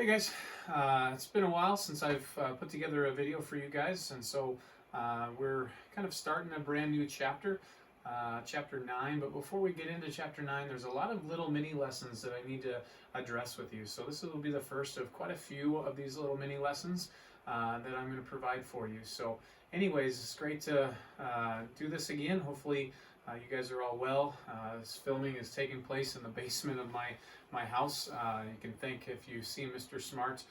Hey guys, it's been a while since I've put together a video for you guys, and so we're kind of starting a brand new chapter, chapter 9. But before we get into chapter 9, there's a lot of little mini lessons that I need to address with you. So this will be the first of quite a few of these little mini lessons that I'm going to provide for you. So anyways, it's great to do this again. Hopefully you guys are all well. This filming is taking place in the basement of my house. You can thank, if you see Mr. Smart,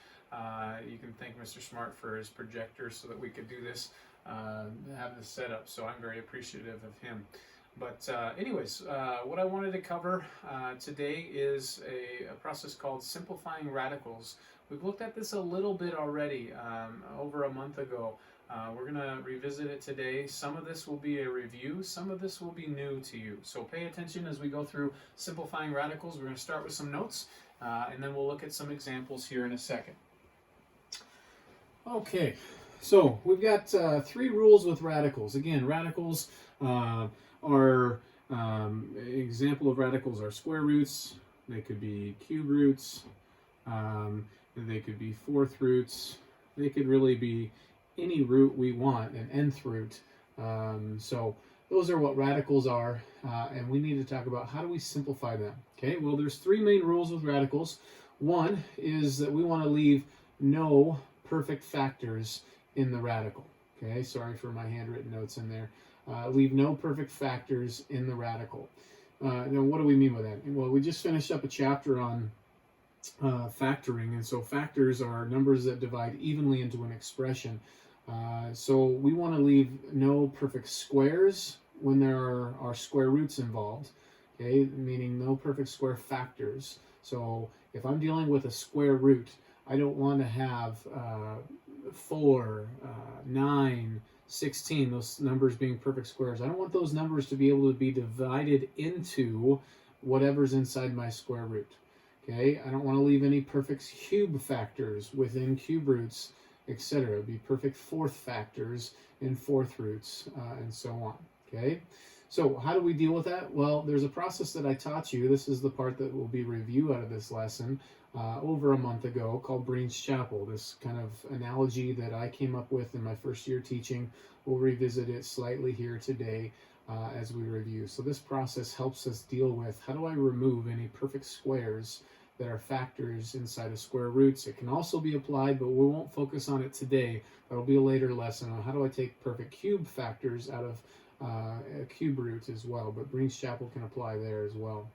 you can thank Mr. Smart for his projector so that we could do this, have this set up. So I'm very appreciative of him. But anyways, what I wanted to cover today is a process called simplifying radicals. We've looked at this a little bit already over a month ago. We're going to revisit it today. Some of this will be a review, some of this will be new to you. So pay attention as we go through simplifying radicals. We're going to start with some notes, and then we'll look at some examples here in a second. Okay, so we've got 3 rules with radicals. Again, radicals are, example of radicals are square roots, they could be cube roots, they could be fourth roots, they could really be any root we want, an nth root. So those are what radicals are, and we need to talk about how do we simplify them. Okay, well, there's 3 main rules with radicals. One is that we want to leave no perfect factors in the radical. Okay, sorry for my handwritten notes in there. Leave no perfect factors in the radical. Now, what do we mean by that? Well, we just finished up a chapter on factoring, and so factors are numbers that divide evenly into an expression. So we want to leave no perfect squares when there are square roots involved, okay, meaning no perfect square factors. So if I'm dealing with a square root, I don't want to have 4, 9, 16, those numbers being perfect squares. I don't want those numbers to be able to be divided into whatever's inside my square root. Okay, I don't want to leave any perfect cube factors within cube roots, etc. Be perfect fourth factors in fourth roots, and so on. Okay, so how do we deal with that? Well, there's a process that I taught you. This is the part that will be review out of this lesson over a month ago, called Breens Chapel. This kind of analogy that I came up with in my first year teaching. We'll revisit it slightly here today as we review. So this process helps us deal with how do I remove any perfect squares that are factors inside of square roots. It can also be applied, but we won't focus on it today. That'll be a later lesson on how do I take perfect cube factors out of a cube root as well, but Breens Chapel can apply there as well.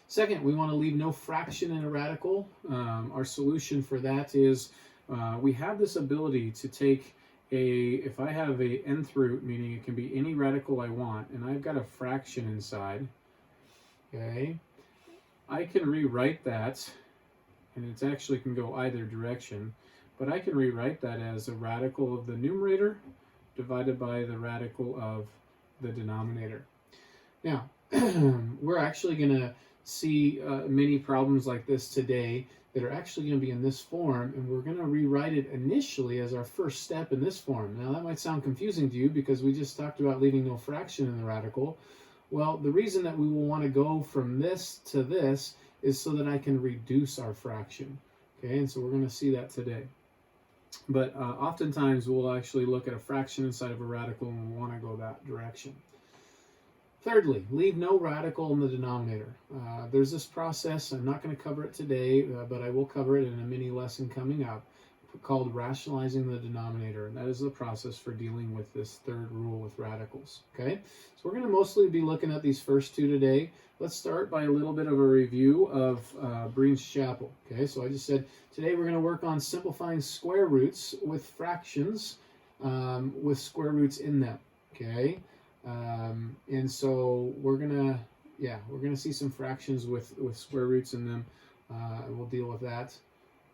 Second, we want to leave no fraction in a radical. Our solution for that is we have this ability to take if I have a nth root, meaning it can be any radical I want, and I've got a fraction inside, okay, I can rewrite that, and it actually can go either direction, but I can rewrite that as a radical of the numerator divided by the radical of the denominator. Now, we're actually going to see many problems like this today that are actually going to be in this form, and we're going to rewrite it initially as our first step in this form. Now, that might sound confusing to you because we just talked about leaving no fraction in the radical. Well, the reason that we will want to go from this to this is so that I can reduce our fraction. Okay, and so we're going to see that today. But oftentimes we'll actually look at a fraction inside of a radical and we want to go that direction. Thirdly, leave no radical in the denominator. There's this process, I'm not going to cover it today, but I will cover it in a mini lesson coming up, called rationalizing the denominator. And that is the process for dealing with this third rule with radicals. Okay, so we're going to mostly be looking at these first 2 today. Let's start by a little bit of a review of Breens Chapel. Okay, so I just said today we're going to work on simplifying square roots with fractions with square roots in them. Okay, and so we're gonna see some fractions with square roots in them, and we'll deal with that.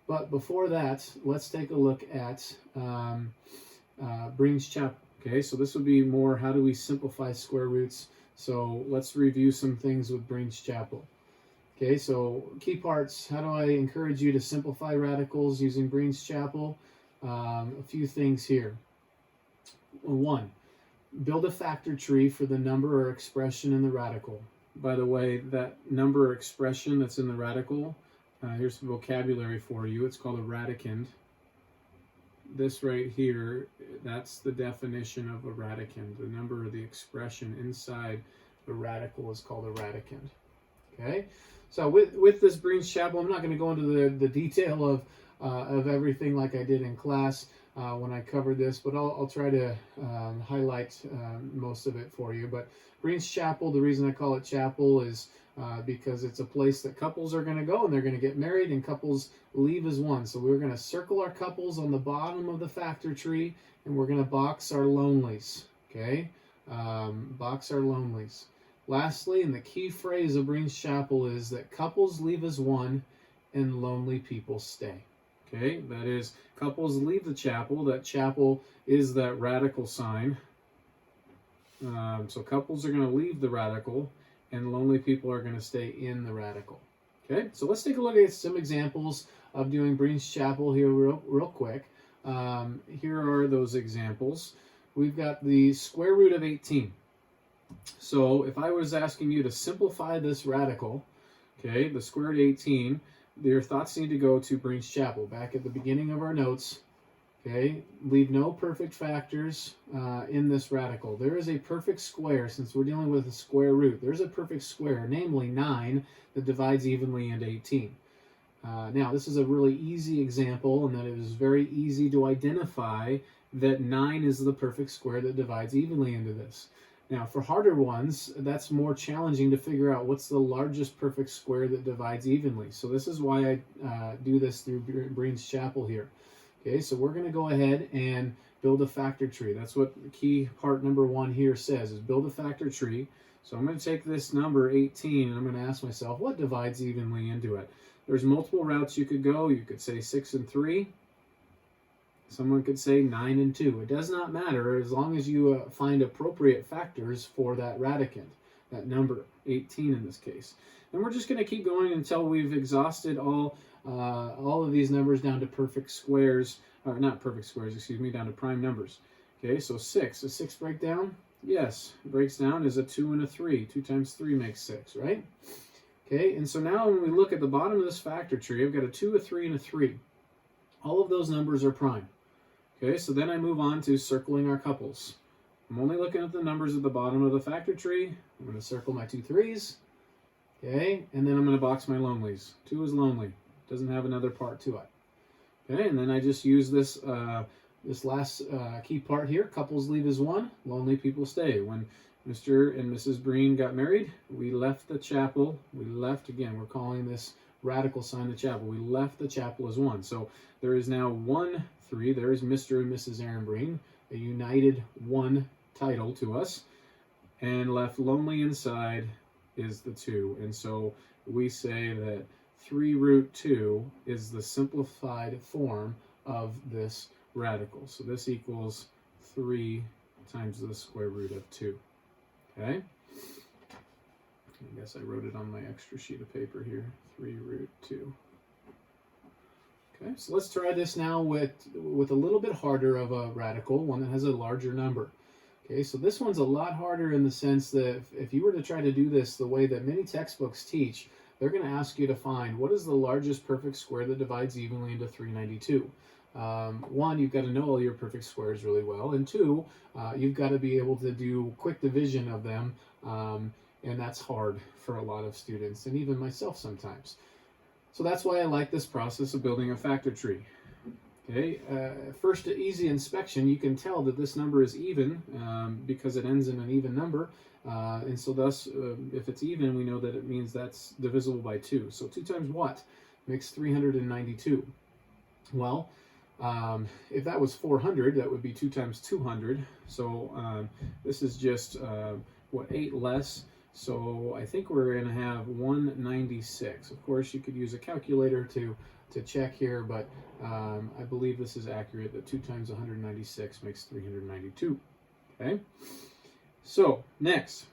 But before that, let's take a look at Breens Chapel. Okay, so this would be more how do we simplify square roots. So let's review some things with Breens Chapel. Okay, so key parts, how do I encourage you to simplify radicals using Breens Chapel? A few things here. 1, build a factor tree for the number or expression in the radical. By the way, that number or expression that's in the radical Here's some vocabulary for you. It's called a radicand. This right here, that's the definition of a radicand. The number or the expression inside the radical is called a radicand. Okay, so with this Breens Chapel, I'm not going to go into the detail of everything like I did in class when I covered this, but I'll try to highlight most of it for you. But Breens Chapel, the reason I call it chapel is because it's a place that couples are going to go and they're going to get married, and couples leave as one. So we're going to circle our couples on the bottom of the factor tree, and we're going to box our lonelies. Okay, box our lonelies. Lastly, and the key phrase of Breens Chapel is that couples leave as one and lonely people stay. Okay, that is, couples leave the chapel. That chapel is that radical sign. So couples are going to leave the radical, and lonely people are going to stay in the radical. Okay, so let's take a look at some examples of doing Breens Chapel here real quick. Here are those examples. We've got the square root of 18. So if I was asking you to simplify this radical, okay, the square root of 18, your thoughts need to go to Breens Chapel. Back at the beginning of our notes, okay, leave no perfect factors in this radical. There is a perfect square, since we're dealing with a square root. There's a perfect square, namely 9, that divides evenly into 18. Now, this is a really easy example, and that it is very easy to identify that 9 is the perfect square that divides evenly into this. Now, for harder ones, that's more challenging to figure out what's the largest perfect square that divides evenly. So this is why I do this through Breens Chapel here. Okay, so we're going to go ahead and build a factor tree. That's what key part number 1 here says, is build a factor tree. So I'm going to take this number 18 and I'm going to ask myself, what divides evenly into it? There's multiple routes you could go. You could say 6 and 3. Someone could say 9 and 2. It does not matter as long as you find appropriate factors for that radicand, that number 18 in this case. And we're just going to keep going until we've exhausted all of these numbers down to perfect squares, or not perfect squares, excuse me, down to prime numbers. Okay, so 6. Does 6 break down? Yes, it breaks down as a 2 and a 3. 2 times 3 makes 6, right? Okay, and so now when we look at the bottom of this factor tree, I've got a 2, a 3, and a 3. All of those numbers are prime. Okay, so then I move on to circling our couples. I'm only looking at the numbers at the bottom of the factor tree. I'm going to circle my 2 3s. Okay, and then I'm going to box my lonelies. 2 is lonely. Doesn't have another part to it. Okay, and then I just use this this last key part here. Couples leave as one. Lonely people stay. When Mr. and Mrs. Brien got married, we left the chapel. We left, again, we're calling this radical sign the chapel. We left the chapel as one. So there is now 1 3. There is Mr. and Mrs. Aaron Brien, a united one title to us, and left lonely inside is the 2. And so we say that 3 root 2 is the simplified form of this radical. So this equals 3 times the square root of 2. Okay? I guess I wrote it on my extra sheet of paper here. 3 root 2. Okay, so let's try this now with a little bit harder of a radical, one that has a larger number. Okay, so this one's a lot harder in the sense that if you were to try to do this the way that many textbooks teach, they're going to ask you to find what is the largest perfect square that divides evenly into 392. 1, you've got to know all your perfect squares really well, and 2, you've got to be able to do quick division of them, and that's hard for a lot of students, and even myself sometimes. So that's why I like this process of building a factor tree. Okay, first easy inspection, you can tell that this number is even because it ends in an even number, and so thus, if it's even, we know that it means that's divisible by 2. So 2 times what makes 392? Well, if that was 400, that would be 2 times 200. So this is just, 8 less. So I think we're going to have 196. Of course, you could use a calculator to check here, but I believe this is accurate, that 2 times 196 makes 392. Okay? So, next.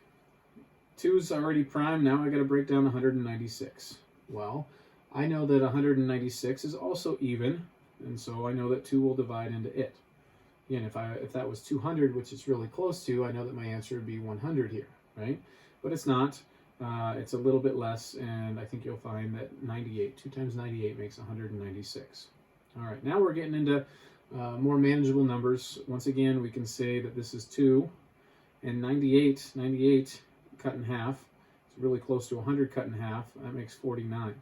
2 is already prime. Now I got to break down 196. Well, I know that 196 is also even, and so I know that 2 will divide into it. Again, if that was 200, which it's really close to, I know that my answer would be 100 here, right? But it's not. it's a little bit less, and I think you'll find that 98, 2 times 98 makes 196. All right, now we're getting into more manageable numbers. Once again, we can say that this is 2, and 98 cut in half. It's really close to 100 cut in half. That makes 49.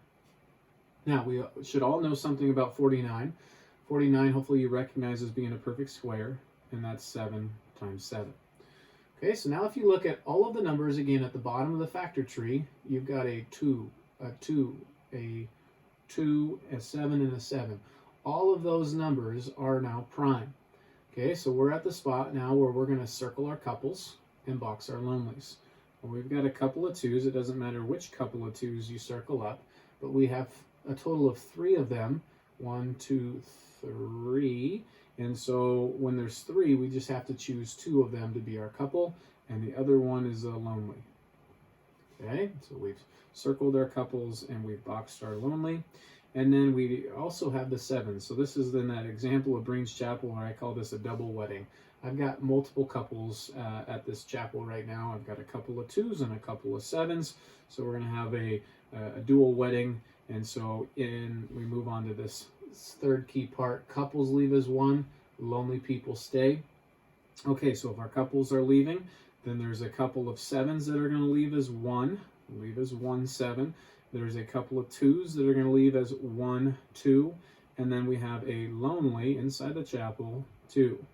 Now, we should all know something about 49. 49, hopefully you recognize as being a perfect square, and that's 7 times 7. Okay, so now if you look at all of the numbers again at the bottom of the factor tree, you've got a 2, a 2, a 2, a 7, and a 7. All of those numbers are now prime. Okay, so we're at the spot now where we're going to circle our couples and box our lonelies. Well, we've got a couple of 2s. It doesn't matter which couple of 2s you circle up, but we have a total of 3 of them. 1, 2, 3. And so when there's 3, we just have to choose 2 of them to be our couple, and the other one is a lonely. Okay, so we've circled our couples and we've boxed our lonely. And then we also have the 7. So this is then that example of Breens Chapel where I call this a double wedding. I've got multiple couples at this chapel right now. I've got a couple of 2s and a couple of 7s. So we're going to have a dual wedding. And so we move on to this third key part. Couples leave as 1, lonely people stay. Okay, so if our couples are leaving, then there's a couple of 7s that are going to leave as 1. Leave as 1, 7. There's a couple of 2s that are going to leave as 1, 2. And then we have a lonely inside the chapel, 2.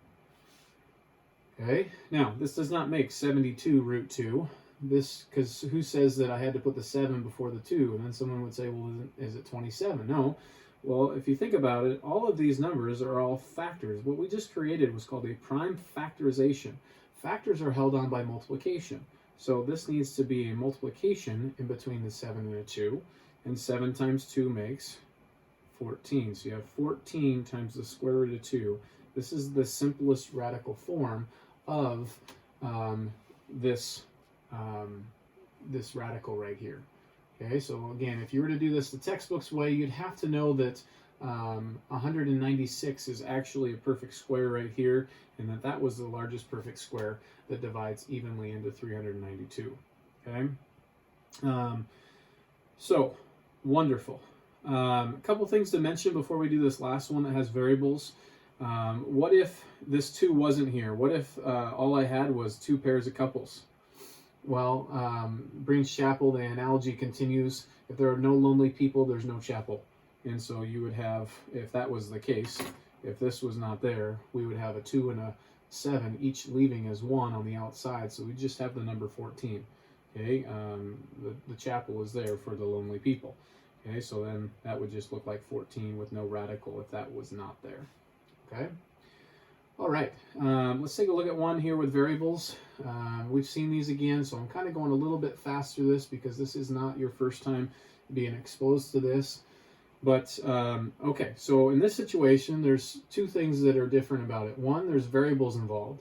Okay, now this does not make 72 root 2. This, because who says that I had to put the 7 before the 2? And then someone would say, well, is it 27? No. Well, if you think about it, all of these numbers are all factors. What we just created was called a prime factorization. Factors are held on by multiplication. So this needs to be a multiplication in between the 7 and a 2. And 7 times 2 makes 14. So you have 14 times the square root of 2. This is the simplest radical form of this radical right here. Okay, so again, if you were to do this the textbook's way, you'd have to know that 196 is actually a perfect square right here, and that was the largest perfect square that divides evenly into 392. Okay, so wonderful. A couple things to mention before we do this last one that has variables. What if this 2 wasn't here? What if all I had was 2 pairs of couples? Well, Breens Chapel, the analogy continues. If there are no lonely people, there's no chapel. And so you would have, if that was the case, if this was not there, we would have a 2 and a 7, each leaving as 1 on the outside. So we just have the number 14. Okay, the chapel is there for the lonely people. Okay, so then that would just look like 14 with no radical if that was not there. Okay. All right, let's take a look at one here with variables. We've seen these again, so I'm kind of going a little bit fast through this because this is not your first time being exposed to this. But, okay, so in this situation, there's 2 things that are different about it. 1, there's variables involved.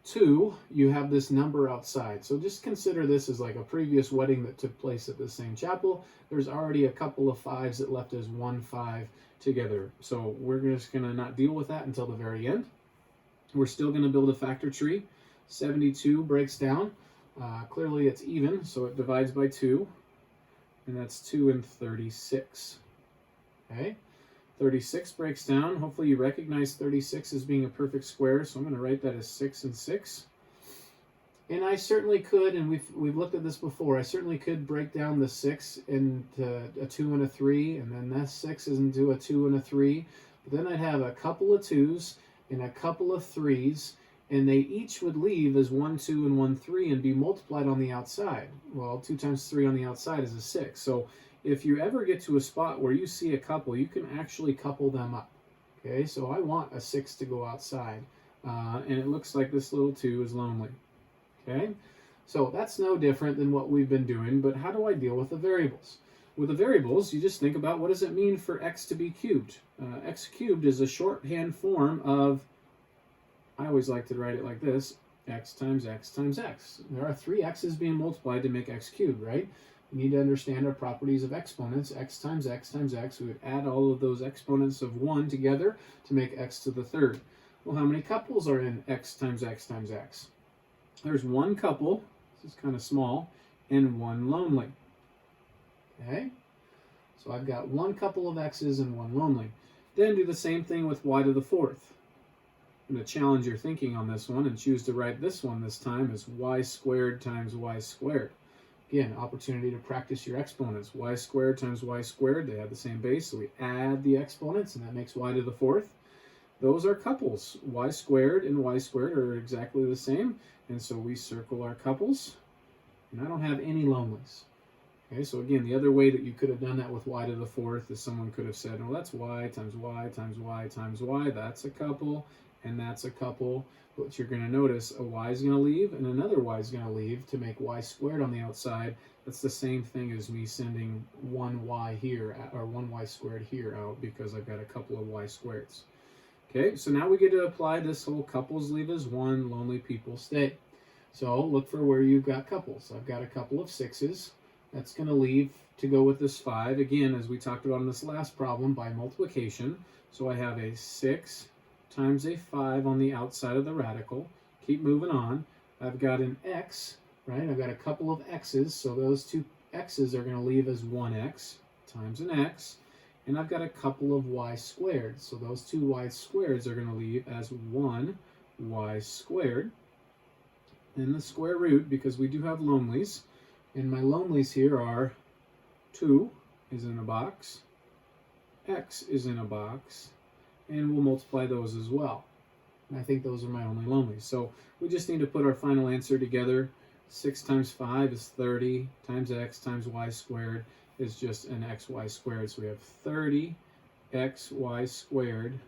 2, you have this number outside. So just consider this as like a previous wedding that took place at the same chapel. There's already a couple of 5s that left as 1, 5 together. So we're just going to not deal with that until the very end. We're still going to build a factor tree. 72 breaks down. Clearly it's even, so it divides by 2. And that's 2 and 36. Okay, 36 breaks down. Hopefully you recognize 36 as being a perfect square, so I'm going to write that as 6 and 6. And I certainly could, and we've looked at this before, I certainly could break down the 6 into a 2 and a 3, and then that 6 is into a 2 and a 3. But then I'd have a couple of 2s and a couple of 3s, and they each would leave as 1, 2, and 1, 3 and be multiplied on the outside. Well, 2 times 3 on the outside is a 6. So if you ever get to a spot where you see a couple, you can actually couple them up. Okay, so I want a 6 to go outside, and it looks like this little 2 is lonely. Okay, so that's no different than what we've been doing, but how do I deal with the variables? With the variables, you just think about what does it mean for x to be cubed. X cubed is a shorthand form of, I always like to write it like this, x times x times x. There are 3 x's being multiplied to make x cubed, right? We need to understand our properties of exponents. X times x times x. We would add all of those exponents of 1 together to make x to the 3rd. Well, how many couples are in x times x times x? There's 1 couple. This is kind of small. and one lonely. Okay? So I've got one couple of x's and one lonely. Then do the same thing with y to the fourth. I'm going to challenge your thinking on this one and choose to write this one this time as y squared times y squared. Again, opportunity to practice your exponents. Y squared times y squared, they have the same base, so we add the exponents, and that makes y to the fourth. Those are couples. Y squared and y squared are exactly the same, and so we circle our couples, and I don't have any lonelies. Okay, so again, the other way that you could have done that with y to the fourth is someone could have said, well, that's y times y times y times y. That's a couple, and that's a couple. But you're going to notice a y is going to leave, and another y is going to leave to make y squared on the outside. That's the same thing as me sending one y here, or one y squared here out, because I've got a couple of y squareds. Okay, so now we get to apply this whole couples leave as one, lonely people stay. So look for where you've got couples. I've got a couple of 6's. That's going to leave to go with this 5. Again, as we talked about in this last problem, by multiplication. So I have a 6 times a 5 on the outside of the radical. Keep moving on. I've got an x, right? I've got a couple of x's, so those two x's are going to leave as 1x times an x. And I've got a couple of y squared, so those two y squareds are going to leave as 1y squared. And the square root, because we do have lonelies, and my lonelies here are 2 is in a box, x is in a box, and we'll multiply those as well. And I think those are my only lonelies. So we just need to put our final answer together. 6 times 5 is 30, times x times y squared is just an xy squared. So we have 30xy squared.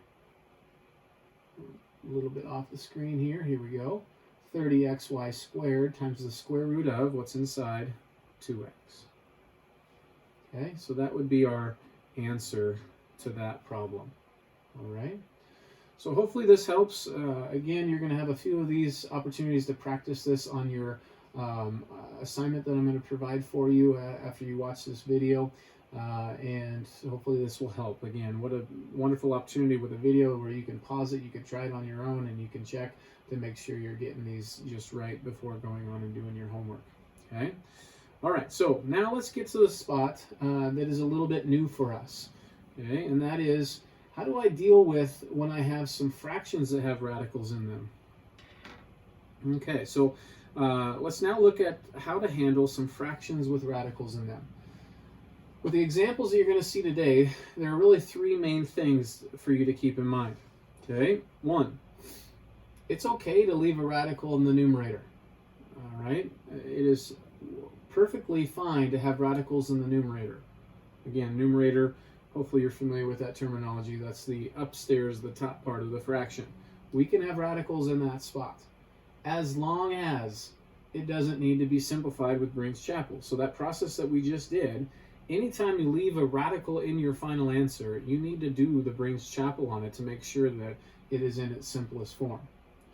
A little bit off the screen here. Here we go. 30xy squared times the square root of what's inside, 2x. Okay, so that would be our answer to that problem. All right. So hopefully this helps. Again, you're going to have a few of these opportunities to practice this on your assignment that I'm going to provide for you after you watch this video. And hopefully this will help. Again, what a wonderful opportunity with a video where you can pause it, you can try it on your own, and you can check to make sure you're getting these just right before going on and doing your homework. Okay? All right, so now let's get to the spot that is a little bit new for us. Okay, and that is, how do I deal with when I have some fractions that have radicals in them? Okay, so let's now look at how to handle some fractions with radicals in them. With the examples that you're going to see today, there are really three main things for you to keep in mind. Okay, one, it's okay to leave a radical in the numerator. All right, it is perfectly fine to have radicals in the numerator. Again, numerator, hopefully you're familiar with that terminology. That's the upstairs, the top part of the fraction. We can have radicals in that spot, as long as it doesn't need to be simplified with Breens Chapel. So that process that we just did, anytime you leave a radical in your final answer, you need to do the Breens Chapel on it to make sure that it is in its simplest form.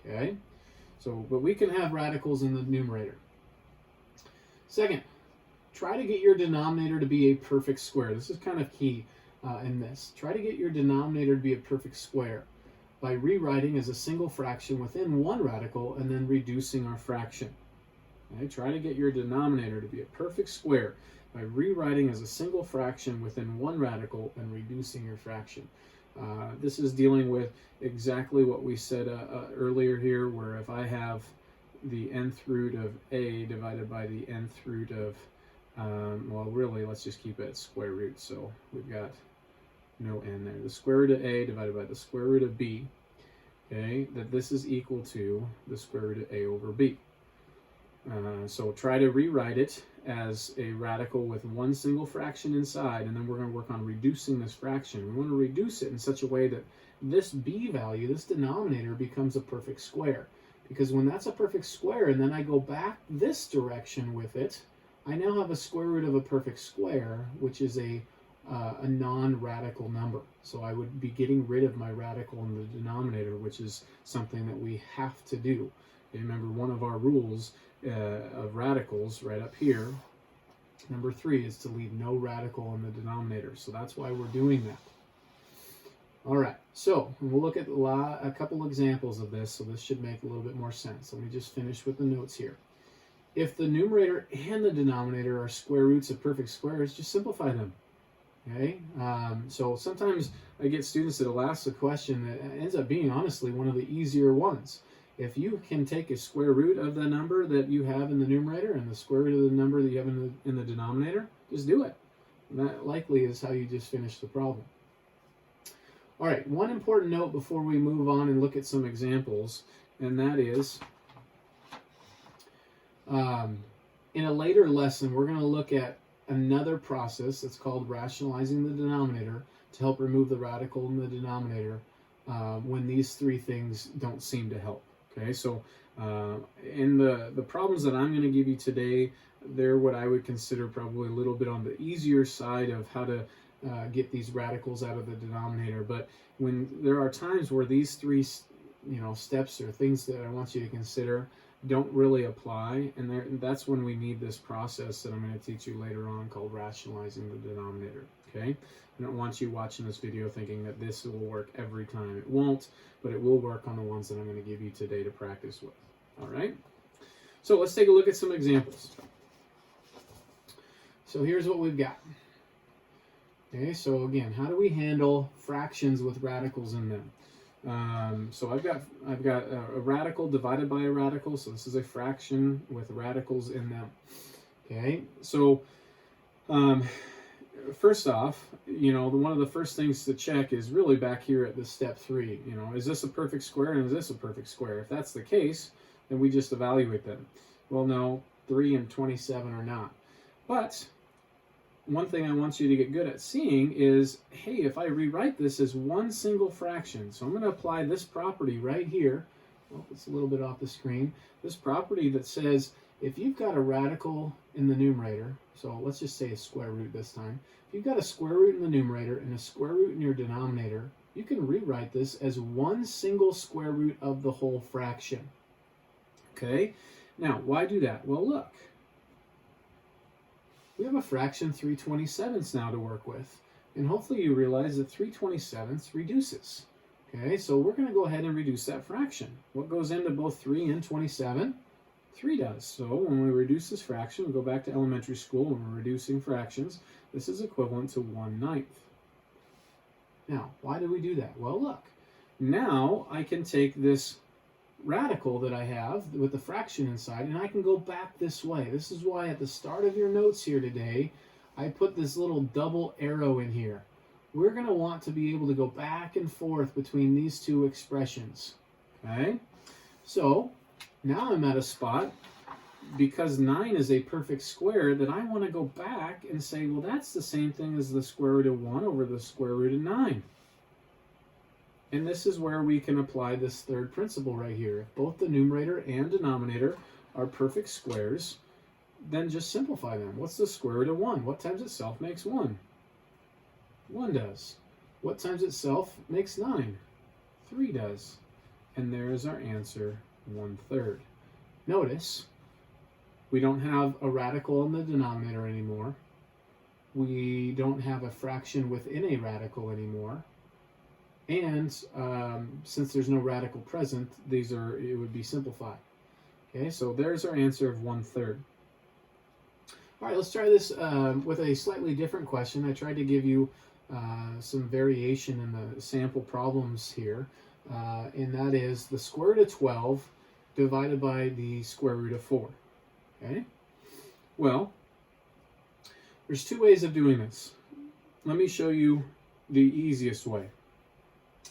Okay? So, but we can have radicals in the numerator. Second, try to get your denominator to be a perfect square. This is kind of key in this. Try to get your denominator to be a perfect square by rewriting as a single fraction within one radical and then reducing our fraction. Okay? Try to get your denominator to be a perfect square by rewriting as a single fraction within one radical and reducing your fraction. This is dealing with exactly what we said earlier here, where if I have the nth root of a divided by the nth root of, well, really, let's just keep it at square root. So we've got no n there. The square root of a divided by the square root of b, okay, that this is equal to the square root of a over b. So try to rewrite it as a radical with one single fraction inside, and then we're going to work on reducing this fraction. We want to reduce it in such a way that this b value, this denominator, becomes a perfect square. Because when that's a perfect square, and then I go back this direction with it, I now have a square root of a perfect square, which is a non-radical number. So I would be getting rid of my radical in the denominator, which is something that we have to do. Okay, remember, one of our rules of radicals right up here, number 3, is to leave no radical in the denominator. So that's why we're doing that. All right, so we'll look at a couple examples of this, so this should make a little bit more sense. Let me just finish with the notes here. If the numerator and the denominator are square roots of perfect squares, just simplify them. Okay, so sometimes I get students that'll ask a question that ends up being honestly one of the easier ones. If you can take a square root of the number that you have in the numerator and the square root of the number that you have in the denominator, just do it. And that likely is how you just finish the problem. All right, one important note before we move on and look at some examples, and that is in a later lesson, we're going to look at another process that's called rationalizing the denominator to help remove the radical in the denominator when these three things don't seem to help. Okay, so in the problems that I'm going to give you today, they're what I would consider probably a little bit on the easier side of how to get these radicals out of the denominator. But when there are times where these three steps or things that I want you to consider don't really apply, and that's when we need this process that I'm going to teach you later on called rationalizing the denominator. Okay, I don't want you watching this video thinking that this will work every time. It won't, but it will work on the ones that I'm going to give you today to practice with. All right, so let's take a look at some examples. So here's what we've got. Okay, so again, how do we handle fractions with radicals in them? So I've got a radical divided by a radical, so this is a fraction with radicals in them. Okay, so first off, one of the first things to check is really back here at the step 3. Is this a perfect square and is this a perfect square? If that's the case, then we just evaluate them. Well, no, 3 and 27 are not. But one thing I want you to get good at seeing is, hey, if I rewrite this as one single fraction, so I'm going to apply this property right here. Well, it's a little bit off the screen. This property that says if you've got a radical in the numerator, so let's just say a square root this time. If you've got a square root in the numerator and a square root in your denominator, you can rewrite this as one single square root of the whole fraction. Okay? Now, why do that? Well, look. We have a fraction 3/27 now to work with. And hopefully you realize that 3/27 reduces. Okay, so we're going to go ahead and reduce that fraction. What goes into both 3 and 27? 3 does. So when we reduce this fraction, we go back to elementary school when we're reducing fractions. This is equivalent to 1/9. Now, why do we do that? Well, look. Now I can take this radical that I have with the fraction inside, and I can go back this way. This is why at the start of your notes here today, I put this little double arrow in here. We're going to want to be able to go back and forth between these two expressions. Okay? So, now I'm at a spot, because 9 is a perfect square, that I want to go back and say, well, that's the same thing as the square root of 1 over the square root of 9. And this is where we can apply this third principle right here. If both the numerator and denominator are perfect squares, then just simplify them. What's the square root of 1? What times itself makes 1? 1 does. What times itself makes 9? 3 does. And there is our answer, 1/3. Notice, we don't have a radical in the denominator anymore. We don't have a fraction within a radical anymore. And since there's no radical present, it would be simplified. Okay, so there's our answer of 1/3. All right, let's try this with a slightly different question. I tried to give you some variation in the sample problems here, and that is the square root of 12 divided by the square root of 4. Okay, well, there's 2 ways of doing this. Let me show you the easiest way.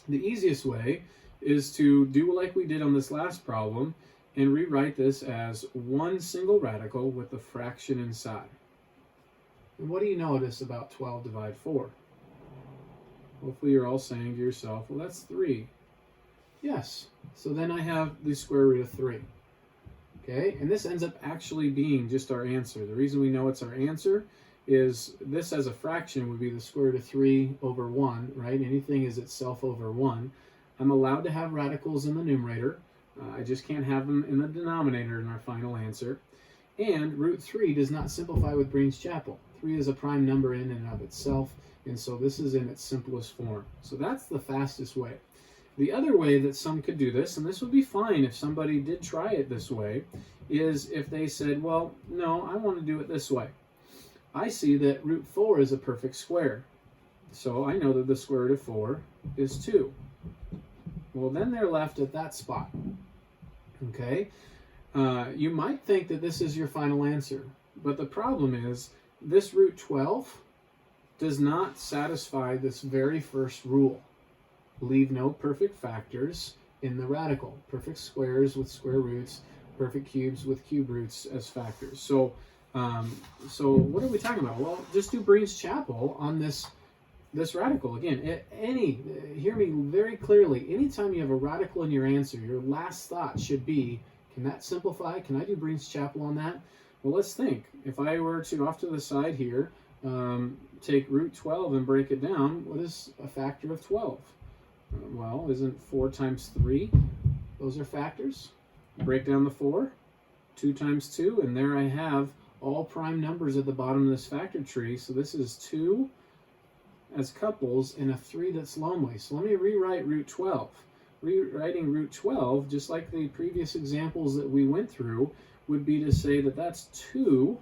The easiest way is to do like we did on this last problem and rewrite this as one single radical with the fraction inside. And what do you notice about 12 divided 4? Hopefully you're all saying to yourself, well, that's 3. Yes, so then I have the square root of 3. Okay, and this ends up actually being just our answer. The reason we know it's our answer is this as a fraction would be the square root of 3 over 1, right? Anything is itself over 1. I'm allowed to have radicals in the numerator. I just can't have them in the denominator in our final answer. And root 3 does not simplify with Breens Chapel. 3 is a prime number in and of itself, and so this is in its simplest form. So that's the fastest way. The other way that some could do this, and this would be fine if somebody did try it this way, is if they said, well, no, I want to do it this way. I see that root 4 is a perfect square. So I know that the square root of 4 is 2. Well, then they're left at that spot. Okay? You might think that this is your final answer, but the problem is this root 12 does not satisfy this very first rule. Leave no perfect factors in the radical. Perfect squares with square roots, perfect cubes with cube roots as factors. So what are we talking about? Well, just do Breens Chapel on this radical. Again, hear me very clearly. Anytime you have a radical in your answer, your last thought should be, can that simplify? Can I do Breens Chapel on that? Well, let's think. If I were to, off to the side here, take root 12 and break it down, what is a factor of 12? Well, isn't 4 times 3? Those are factors. Break down the 4, 2 times 2, and there I have all prime numbers at the bottom of this factor tree. So this is 2 as couples and a 3 that's lonely. So let me rewrite root 12. Rewriting root 12, just like the previous examples that we went through, would be to say that that's 2.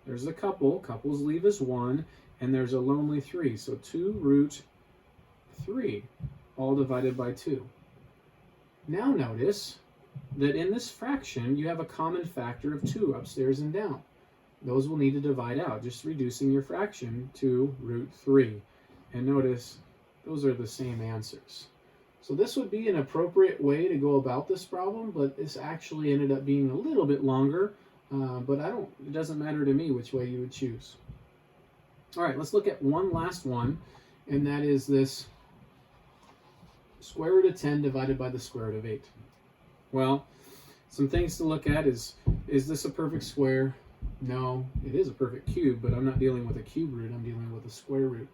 There's a couple. Couples leave as 1, and there's a lonely 3. So 2 root 3, all divided by 2. Now notice that in this fraction, you have a common factor of 2 upstairs and down. Those will need to divide out, just reducing your fraction to root 3. And notice, those are the same answers. So this would be an appropriate way to go about this problem, but this actually ended up being a little bit longer, but it doesn't matter to me which way you would choose. All right, let's look at one last one, and that is this square root of 10 divided by the square root of 8. Well, some things to look at is this a perfect square? No, it is a perfect cube, but I'm not dealing with a cube root, I'm dealing with a square root.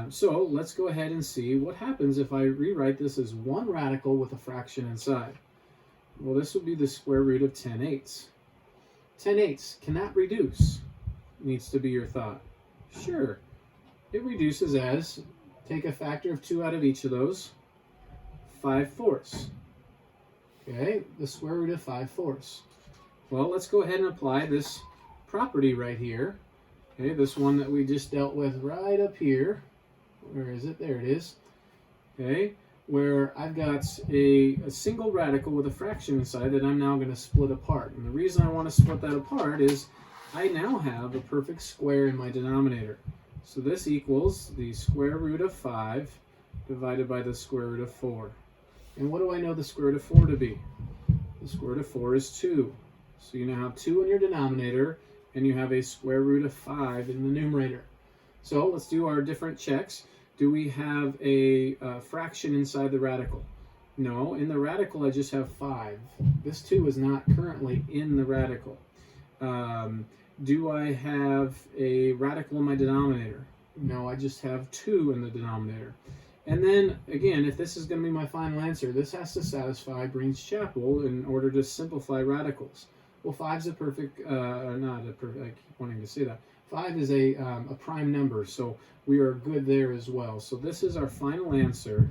So let's go ahead and see what happens if I rewrite this as one radical with a fraction inside. Well, this would be the square root of 10 eighths. 10 eighths, can that reduce? Needs to be your thought. Sure, it reduces as, take a factor of 2 out of each of those, 5/4. Okay, the square root of 5/4. Well, let's go ahead and apply this property right here. Okay, this one that we just dealt with right up here. Where is it? There it is. Okay, where I've got a single radical with a fraction inside that I'm now going to split apart. And the reason I want to split that apart is I now have a perfect square in my denominator. So this equals the square root of 5 divided by the square root of 4. And what do I know the square root of 4 to be? The square root of 4 is 2. So you now have 2 in your denominator, and you have a square root of 5 in the numerator. So let's do our different checks. Do we have a fraction inside the radical? No, in the radical I just have 5. This 2 is not currently in the radical. Do I have a radical in my denominator? No, I just have 2 in the denominator. And then, again, if this is going to be my final answer, this has to satisfy Breens Chapel in order to simplify radicals. Well, 5 is a perfect, not a perfect, I keep wanting to say that. 5 is a prime number, so we are good there as well. So this is our final answer.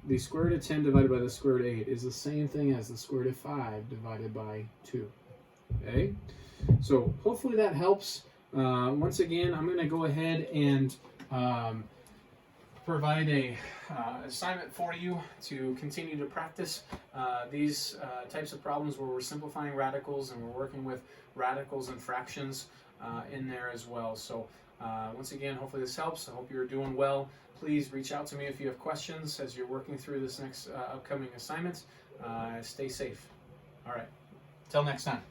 The square root of 10 divided by the square root of 8 is the same thing as the square root of 5 divided by 2. Okay? So hopefully that helps. Once again, I'm going to go ahead and provide a assignment for you to continue to practice these types of problems where we're simplifying radicals and we're working with radicals and fractions in there as well. So once again, hopefully this helps. I hope you're doing well. Please reach out to me if you have questions as you're working through this next upcoming assignment. Stay safe. All right. Till next time.